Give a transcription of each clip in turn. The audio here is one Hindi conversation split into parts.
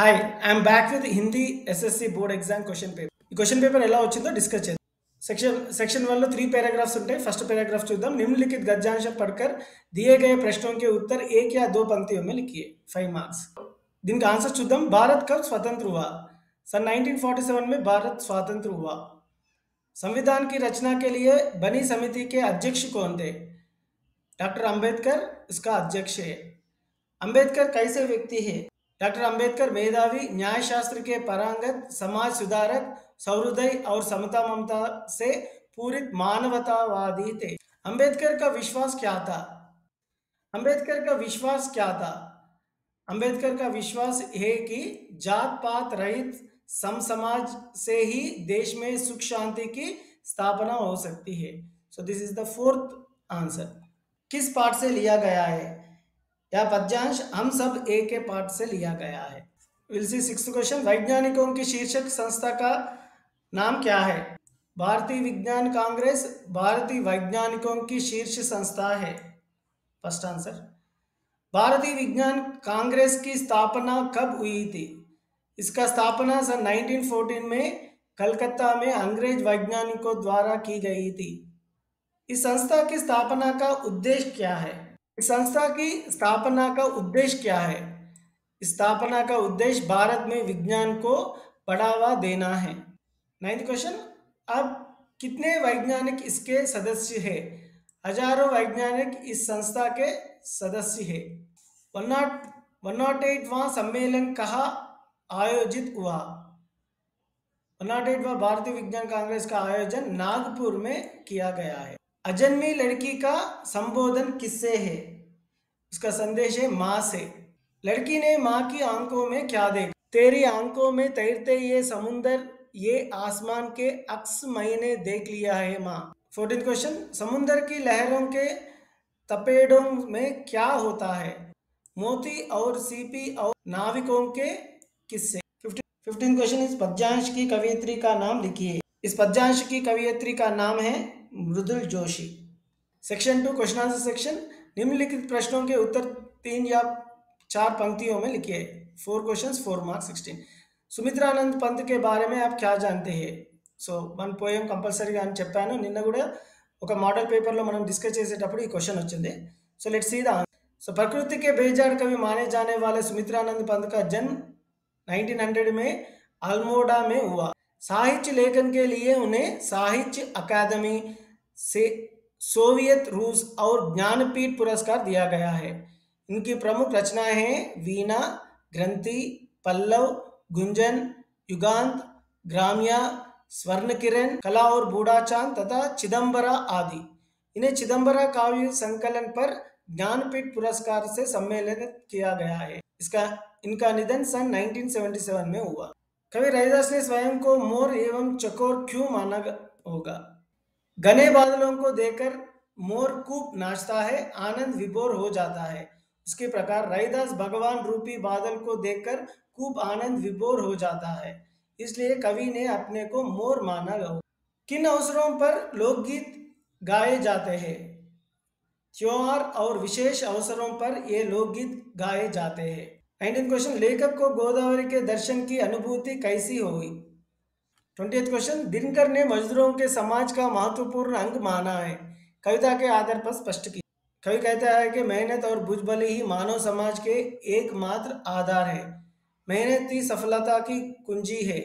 Hi I'm back with Hindi SSC board exam question paper. ఈ క్వశ్చన్ పేపర్ ఎలా వచ్చిందో డిస్కస్ చేద్దాం. सेक्शन 1 లో 3 पैराग्राफ्स ఉంటాయి. फर्स्ट पैराग्राफ చూద్దాం. निम्नलिखित गद्यांश पढ़कर दिए गए प्रश्नों के उत्तर एक या दो पंक्तियों में लिखिए. 5 मार्क्स. దీనికి ఆన్సర్ చూద్దాం. भारत कब स्वतंत्र हुआ? सन 1947 में भारत स्वतंत्र हुआ. संविधान की रचना के लिए बनी समिति के अध्यक्ष कौन थे? डॉक्टर अंबेडकर इसका अध्यक्ष है. अंबेडकर कैसे व्यक्ति है? डॉक्टर अंबेडकर मेधावी, न्यायशास्त्र के पारंगत, समाज सुधारक, सौहृदय और समता ममता से पूरित मानवतावादी थे. अंबेडकर का विश्वास क्या था? अंबेडकर का विश्वास क्या था? अंबेडकर का विश्वास है कि जात पात रहित सम समाज से ही देश में सुख शांति की स्थापना हो सकती है. So this is the fourth answer. किस पाठ से लिया गया है? यह पद्यांश हम सब एक के पाठ से लिया गया है. Will see sixth question. वैज्ञानिकों की शीर्षक संस्था का नाम क्या है? भारतीय विज्ञान कांग्रेस भारतीय वैज्ञानिकों की शीर्ष संस्था है. First answer. भारतीय विज्ञान कांग्रेस की स्थापना कब हुई थी? इसका स्थापना सन 1914 में कलकत्ता में अंग्रेज वैज्ञानिकों द्वारा की गई थी. इस संस्था की स्थापना का उद्देश्य क्या है? इस संस्था की स्थापना का उद्देश्य क्या है? स्थापना का उद्देश्य भारत में विज्ञान को बढ़ावा देना है. 9th question. अब कितने वैज्ञानिक इसके सदस्य हैं? हजारों वैज्ञानिक इस संस्था के सदस्य हैं. 108वां सम्मेलन कहाँ आयोजित हुआ? 108वां भारतीय विज्ञान कांग्रेस का आयोजन नागपुर में किया गया है. अजन्मी लड़की का संबोधन किससे है? उसका संदेश है माँ से. लड़की ने माँ की आंखों में क्या देखा? तेरी आंखों में तैरते ये समुंदर, ये आसमान के अक्स मैंने देख लिया है माँ. 14th question. समुंदर की लहरों के तपेड़ों में क्या होता है? मोती और सीपी और नाविकों के किस्से. 15th question. इस पद्यांश की कवयित्री का नाम लिखिए. इस पद्यांश की कवयित्री का नाम है Mridul Joshi. Section 2 question answer section. निम्नलिखित प्रश्नों के उत्तर 3 या 4 पंक्तियों में लिखिए. 4 क्वेश्चंस 4 मार्क्स 16. సుమిత్రానంద్ పంత్ के बारे में आप क्या जानते हैं? సో వన్ పోయం కంపల్సరీగా అని చెప్పాను. నిన్న కూడా ఒక మోడల్ పేపర్లో మనం డిస్కస్ చేసేటప్పుడు ఈ క్వశ్చన్ వచ్చింది. So let's see the answer. So प्रकृति के बेजाड़ कवि माने जाने वाले सुमित्रानंद पंत का जन्म 1900 में अल्मोड़ा में हुआ. साहित्य लेखन के लिए उन्हें साहित्य अकादमी से सोवियत रूस और ज्ञानपीठ पुरस्कार दिया गया है. इनकी प्रमुख रचनाएं हैं वीणा, ग्रंथि, पल्लव, गुंजन, युगांत, ग्राम्या, स्वर्ण किरण, कला और बूढ़ा चांद तथा चिदंबरा आदि. इन्हें चिदंबरा काव्य संकलन पर ज्ञानपीठ पुरस्कार से सम्मानित किया गया है. इनका निधन सन 1977 में हुआ. कवि रैदास ने स्वयं को मोर एवं चकोर क्यों माना होगा? घने बादलों को देखकर मोर खूब नाचता है, आनंद विभोर हो जाता है. उसके प्रकार रैदास भगवान रूपी बादल को देखकर खूब आनंद विभोर हो जाता है, इसलिए कवि ने अपने को मोर माना. किन अवसरों पर लोकगीत गाए जाते हैं? त्योहार और विशेष अवसरों पर ये लोकगीत गाए जाते हैं. 19th question. लेखक को गोदावरी के दर्शन की अनुभूति कैसी हुई? 20th question. दिनकर ने मजदूरों के समाज का महत्वपूर्ण अंग माना है. कविता के आधार पर स्पष्ट की. कवि कहता है कि मेहनत और बुझबली ही मानव समाज के एकमात्र आधार है. मेहनत ही सफलता की कुंजी है.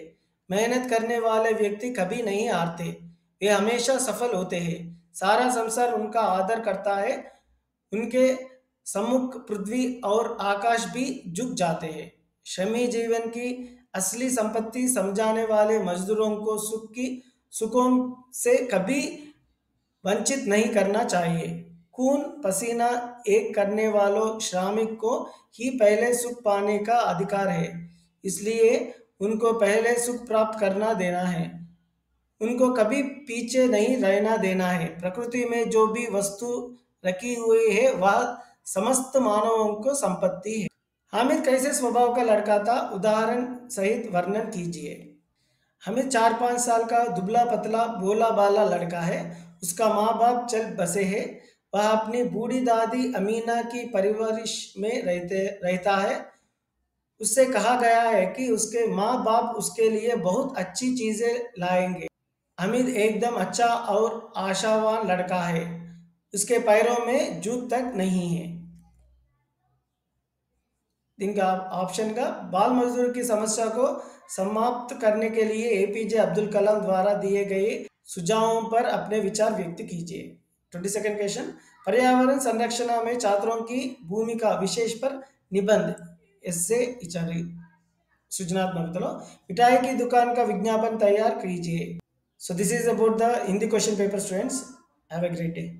मेहनत करने वाले व्यक्ति कभी नहीं हारते, वे हमेशा सफल होते हैं. सारा संसार उनका आदर करता है. उनके सम्मुख पृथ्वी और आकाश भी झुक जाते हैं. श्रमी जीवन की असली संपत्ति समझाने वाले मजदूरों को सुखों से कभी वंचित नहीं करना चाहिए. खून पसीना एक करने वालों श्रमिक को ही पहले सुख पाने का अधिकार है, इसलिए उनको पहले सुख प्राप्त करना देना है. उनको कभी पीछे नहीं रहना देना है. प्रकृति में जो भी वस्तु रखी हुई है वह समस्त मानवों को संपत्ति है. हामिद कैसे स्वभाव का लड़का था? उदाहरण सहित वर्णन कीजिए. हामिद 4-5 साल का दुबला पतला भोला बाला लड़का है. उसका माँ बाप चल बसे हैं. वह अपनी बूढ़ी दादी अमीना की परवरिश में रहता है. उससे कहा गया है कि उसके माँ बाप उसके लिए बहुत अच्छी चीजें लाएंगे। हामिद एकदम अच्छा और आशावान लड़का है। उसके पैरों में जूत तक नहीं है। इनका ऑप्शन का बाल मजदूर की समस्या को समाप्त करने के लिए एपीजे अब्दुल कलाम द्वारा दिए गए सुझावों पर अपने विचार व्यक्त कीजिए। 22nd क्वेश्चन, पर्यावरण संरक्षण में छात्रों की भूमिका विशेष पर निबंध इससे इचारी सृजनात्मक मिठाई की दुकान का विज्ञापन तैयार कीजिए। So this is about the Hindi question paper students. Have a great day.